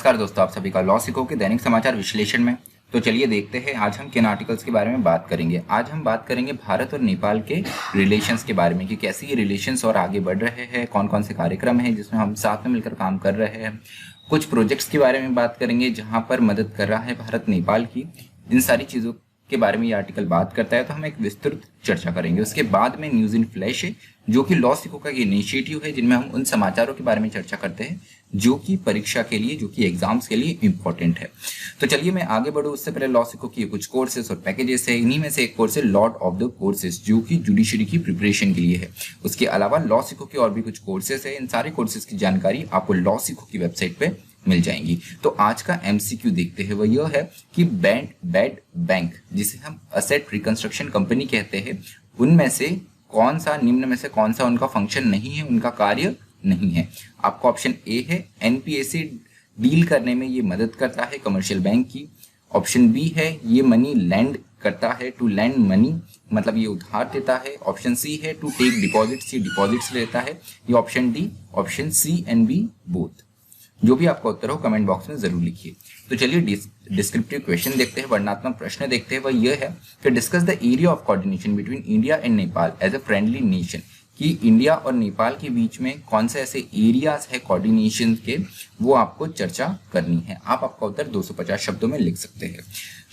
नमस्कार दोस्तों, आप सभी का लॉ सिखो के दैनिक समाचार विश्लेषण में। तो चलिए देखते हैं आज हम किन आर्टिकल्स के बारे में बात करेंगे। आज हम बात करेंगे भारत और नेपाल के रिलेशंस के बारे में कि कैसे ये रिलेशंस और आगे बढ़ रहे हैं, कौन कौन से कार्यक्रम हैं जिसमें हम साथ में मिलकर काम कर रहे हैं। कुछ प्रोजेक्ट्स के बारे में बात करेंगे जहाँ पर मदद कर रहा है भारत नेपाल की। इन सारी चीज़ों के बारे में ये आर्टिकल बात करता है, तो हम एक विस्तृत चर्चा करेंगे। उसके बाद में न्यूज इन फ्लैश है जो कि लॉ सिखो का इनिशिएटिव है, जिनमें हम उन समाचारों के बारे में चर्चा करते हैं जो कि परीक्षा के लिए, जो कि एग्जाम्स के लिए इंपॉर्टेंट है। तो चलिए मैं आगे बढ़ूँ उससे पहले लॉ सिखो की कुछ कोर्सेज और पैकेजेस है। इन्हीं में से एक कोर्स है लॉर्ड ऑफ द कोर्सेज, जो कि जुडिशरी की प्रिपरेशन के लिए है। उसके अलावा लॉ सिखो के और भी कुछ कोर्सेज है। इन सारे कोर्सेज की जानकारी आपको लॉ सिखो की वेबसाइट पे मिल जाएंगी। तो आज का एमसीक्यू देखते हैं, वह यह है कि बैड बैंक, जिसे हम असेट रिकंस्ट्रक्शन कंपनी कहते हैं, उनमें से कौन सा, निम्न में से कौन सा उनका फंक्शन नहीं है, उनका कार्य नहीं है। आपको ऑप्शन ए है एनपीए से डील करने में ये मदद करता है कमर्शियल बैंक की। ऑप्शन बी है ये मनी लैंड करता है, टू लैंड मनी, मतलब ये उधार देता है। ऑप्शन सी है टू टेक डिपॉजिट्स, ये डिपॉजिट्स लेता है। ये option D, option C and B both. जो भी आपका उत्तर हो कमेंट बॉक्स में जरूर लिखिए। तो चलिए डिस्क्रिप्टिव क्वेश्चन देखते हैं, वर्णनात्मक प्रश्न देखते हैं। वह यह है कि discuss the area of coordination between India and Nepal as a friendly nation, कि इंडिया और नेपाल के बीच में कौन से ऐसे एरियाज है कोऑर्डिनेशन के, वो आपको चर्चा करनी है। आप आपका उत्तर 250 शब्दों में लिख सकते हैं।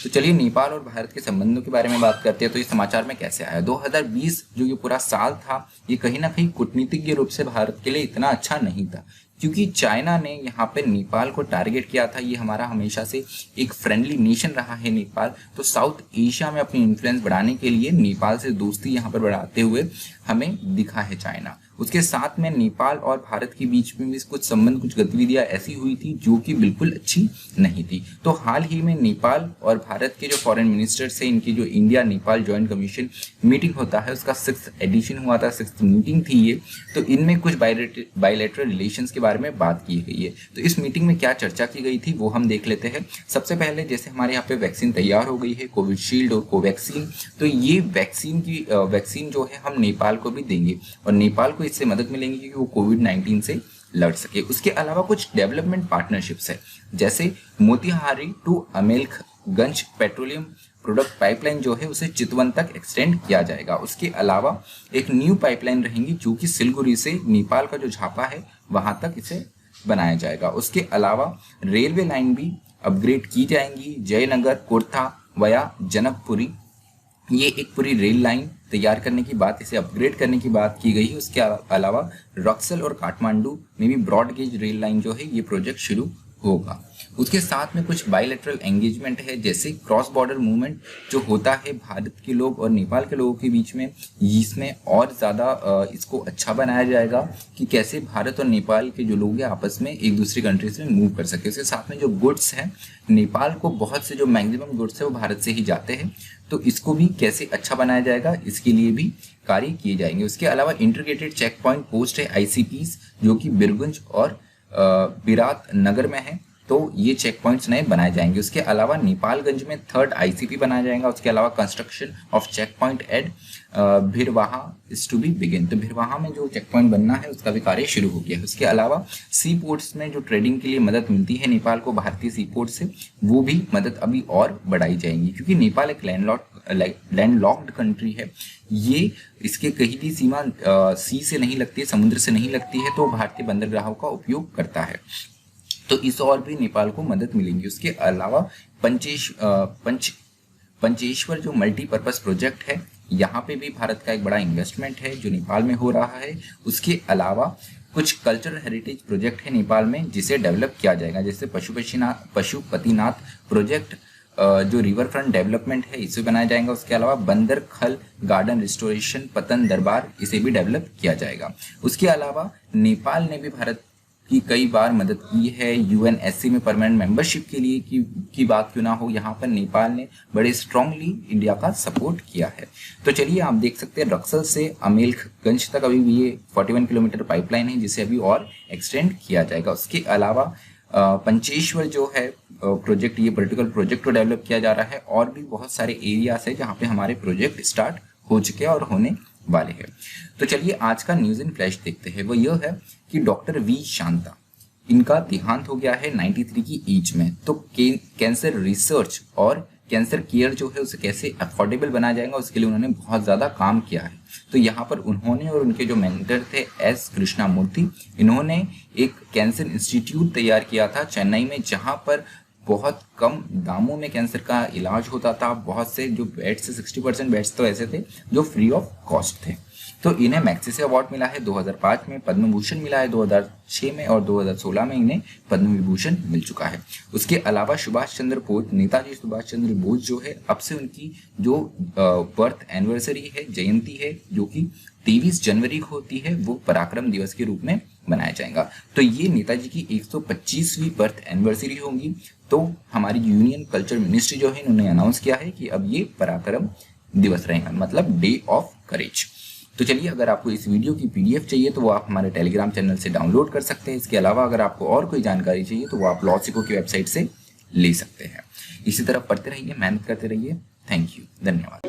तो चलिए नेपाल और भारत के संबंधों के बारे में बात करते हैं। तो इस समाचार में कैसे आया, 2020 जो ये पूरा साल था, ये कहीं ना कहीं कूटनीतिक रूप से भारत के लिए इतना अच्छा नहीं था, क्योंकि चाइना ने यहाँ पे नेपाल को टारगेट किया था। ये हमारा हमेशा से एक फ्रेंडली नेशन रहा है नेपाल। तो साउथ एशिया में अपनी इन्फ्लुएंस बढ़ाने के लिए नेपाल से दोस्ती यहाँ पर बढ़ाते हुए हमें दिखा है चाइना। उसके साथ में नेपाल और भारत के बीच में भी कुछ संबंध, कुछ गतिविधियां ऐसी हुई थी जो कि बिल्कुल अच्छी नहीं थी। तो हाल ही में नेपाल और भारत के जो फॉरेन मिनिस्टर्स है, इनकी जो India Nepal joint commission meeting होता है, उसका 6th एडिशन हुआ था, 6th मीटिंग थी ये। तो इनमें कुछ बायलैटरल रिलेशंस के बारे में बात की गई है। तो इस मीटिंग में क्या चर्चा की गई थी वो हम देख लेते हैं। सबसे पहले जैसे हमारे यहाँ पे वैक्सीन तैयार हो गई है, कोविशील्ड और कोवैक्सीन, तो ये वैक्सीन जो है हम नेपाल को भी देंगे और नेपाल को इससे मदद मिलेगी कि वो कोविड-19 से लड़ सके। उसके अलावा कुछ डेवलपमेंट पार्टनरशिप्स है, जैसे Motihari to Amlekhganj petroleum product pipeline जो है उसे चितवन तक एक्सटेंड किया जाएगा। उसके अलावा एक न्यू पाइपलाइन रहेंगी जो कि सिलगुड़ी से नेपाल का जो झापा है वहां तक इसे बनाया जाएगा। उसके अलावा रेलवे लाइन भी अपग्रेड की जाएंगी, जयनगर कोरथा वया जनकपुरी, ये एक पूरी रेल लाइन तैयार करने की बात, इसे अपग्रेड करने की बात की गई है। उसके अलावा रक्सल और काठमांडू में भी ब्रॉड गेज रेल लाइन जो है ये प्रोजेक्ट शुरू होगा। उसके साथ में कुछ बायलैटरल एंगेजमेंट है, जैसे क्रॉस बॉर्डर मूवमेंट जो होता है भारत के लोग और नेपाल के लोगों के बीच में, इसमें और ज़्यादा इसको अच्छा बनाया जाएगा कि कैसे भारत और नेपाल के जो लोग हैं आपस में एक दूसरी कंट्रीज में मूव कर सके। उसके साथ में जो गुड्स हैं, नेपाल को बहुत से जो मैक्सिमम गुड्स है वो भारत से ही जाते हैं, तो इसको भी कैसे अच्छा बनाया जाएगा, इसके लिए भी कार्य किए जाएंगे। उसके अलावा इंटीग्रेटेड चेक पॉइंट पोस्ट है आईसीपीस, जो कि बिरगंज और बिरात नगर में है, तो ये चेक पॉइंट्स नए बनाए जाएंगे। उसके अलावा नेपालगंज में 3rd आईसीपी बनाया जाएगा। उसके अलावा construction of checkpoint at Bhairahawa is to be begin, तो भिरवाहा में जो चेक पॉइंट बनना है उसका भी कार्य शुरू हो गया है। उसके अलावा सी पोर्ट्स में जो ट्रेडिंग के लिए मदद मिलती है नेपाल को भारतीय सी पोर्ट से, वो भी मदद अभी और बढ़ाई जाएंगी, क्योंकि नेपाल एक लैंडलॉक्ड कंट्री है। ये इसके कहीं भी सीमा सी से नहीं लगती है, समुद्र से नहीं लगती है, तो भारतीय बंदरगाहों का उपयोग करता है। तो इस और भी नेपाल को मदद मिलेंगी। उसके अलावा पंचेश्वर जो मल्टीपर्पज प्रोजेक्ट है, यहाँ पे भी भारत का एक बड़ा इन्वेस्टमेंट है जो नेपाल में हो रहा है। उसके अलावा कुछ कल्चरल हेरिटेज प्रोजेक्ट है नेपाल में जिसे डेवलप किया जाएगा, जैसे पशुपतिनाथ प्रोजेक्ट जो रिवर फ्रंट डेवलपमेंट है, इसे बनाया जाएगा। उसके अलावा बंदर खल गार्डन रिस्टोरेशन पतन दरबार, इसे भी डेवलप किया जाएगा। उसके अलावा नेपाल ने भी भारत की कई बार मदद की है यूएनएससी में परमानेंट मेंबरशिप के लिए की बात क्यों ना हो, यहाँ पर नेपाल ने बड़े स्ट्रांगली इंडिया का सपोर्ट किया है। तो चलिए आप देख सकते हैं रक्सल से अमेलखगंज तक अभी भी ये 41 किलोमीटर पाइपलाइन है जिसे अभी और एक्सटेंड किया जाएगा। उसके अलावा पंचेश्वर जो है प्रोजेक्ट, ये पोलिटिकल प्रोजेक्ट को डेवलप किया जा रहा है, और भी बहुत सारे एरियाज है जहाँ पे हमारे प्रोजेक्ट स्टार्ट हो चुके हैं और होने वाले हैं। तो चलिए आज का न्यूज इन फ्लैश देखते हैं। वो यह है कि डॉक्टर वी शांता, इनका देहांत हो गया है 93 की एज में। तो कैंसर रिसर्च और कैंसर केयर जो है उसे कैसे अफोर्डेबल बनाया जाएगा उसके लिए उन्होंने बहुत ज़्यादा काम किया है। तो यहाँ पर उन्होंने और उनके जो मेंटर थे एस कृष्णामूर्ति, इन्होंने एक कैंसर इंस्टीट्यूट तैयार किया था चेन्नई में, जहाँ पर बहुत कम दामों में कैंसर का इलाज होता था। बहुत से जो बेड्स 60% बेड्स तो ऐसे थे जो फ्री ऑफ कॉस्ट थे। तो इन्हें मैग्सेसे अवार्ड मिला है 2005 में, पद्म भूषण मिला है 2006 में और 2016 में इन्हें पद्म विभूषण मिल चुका है। उसके अलावा सुभाष चंद्र बोस, नेताजी सुभाष चंद्र बोस जो है, अब से उनकी जो बर्थ एनिवर्सरी है, जयंती है, जो कि 23 जनवरी को होती है, वो पराक्रम दिवस के रूप में मनाया जाएगा। तो ये नेताजी की 125वीं बर्थ एनिवर्सरी होगी। तो हमारी यूनियन कल्चर मिनिस्ट्री जो है इन्होंने अनाउंस किया है कि अब ये पराक्रम दिवस रहेगा, मतलब डे ऑफ करेज। तो चलिए, अगर आपको इस वीडियो की पीडीएफ चाहिए तो वो आप हमारे टेलीग्राम चैनल से डाउनलोड कर सकते हैं। इसके अलावा अगर आपको और कोई जानकारी चाहिए तो वो आप लॉसिको की वेबसाइट से ले सकते हैं। इसी तरह पढ़ते रहिए, मेहनत करते रहिए। थैंक यू, धन्यवाद।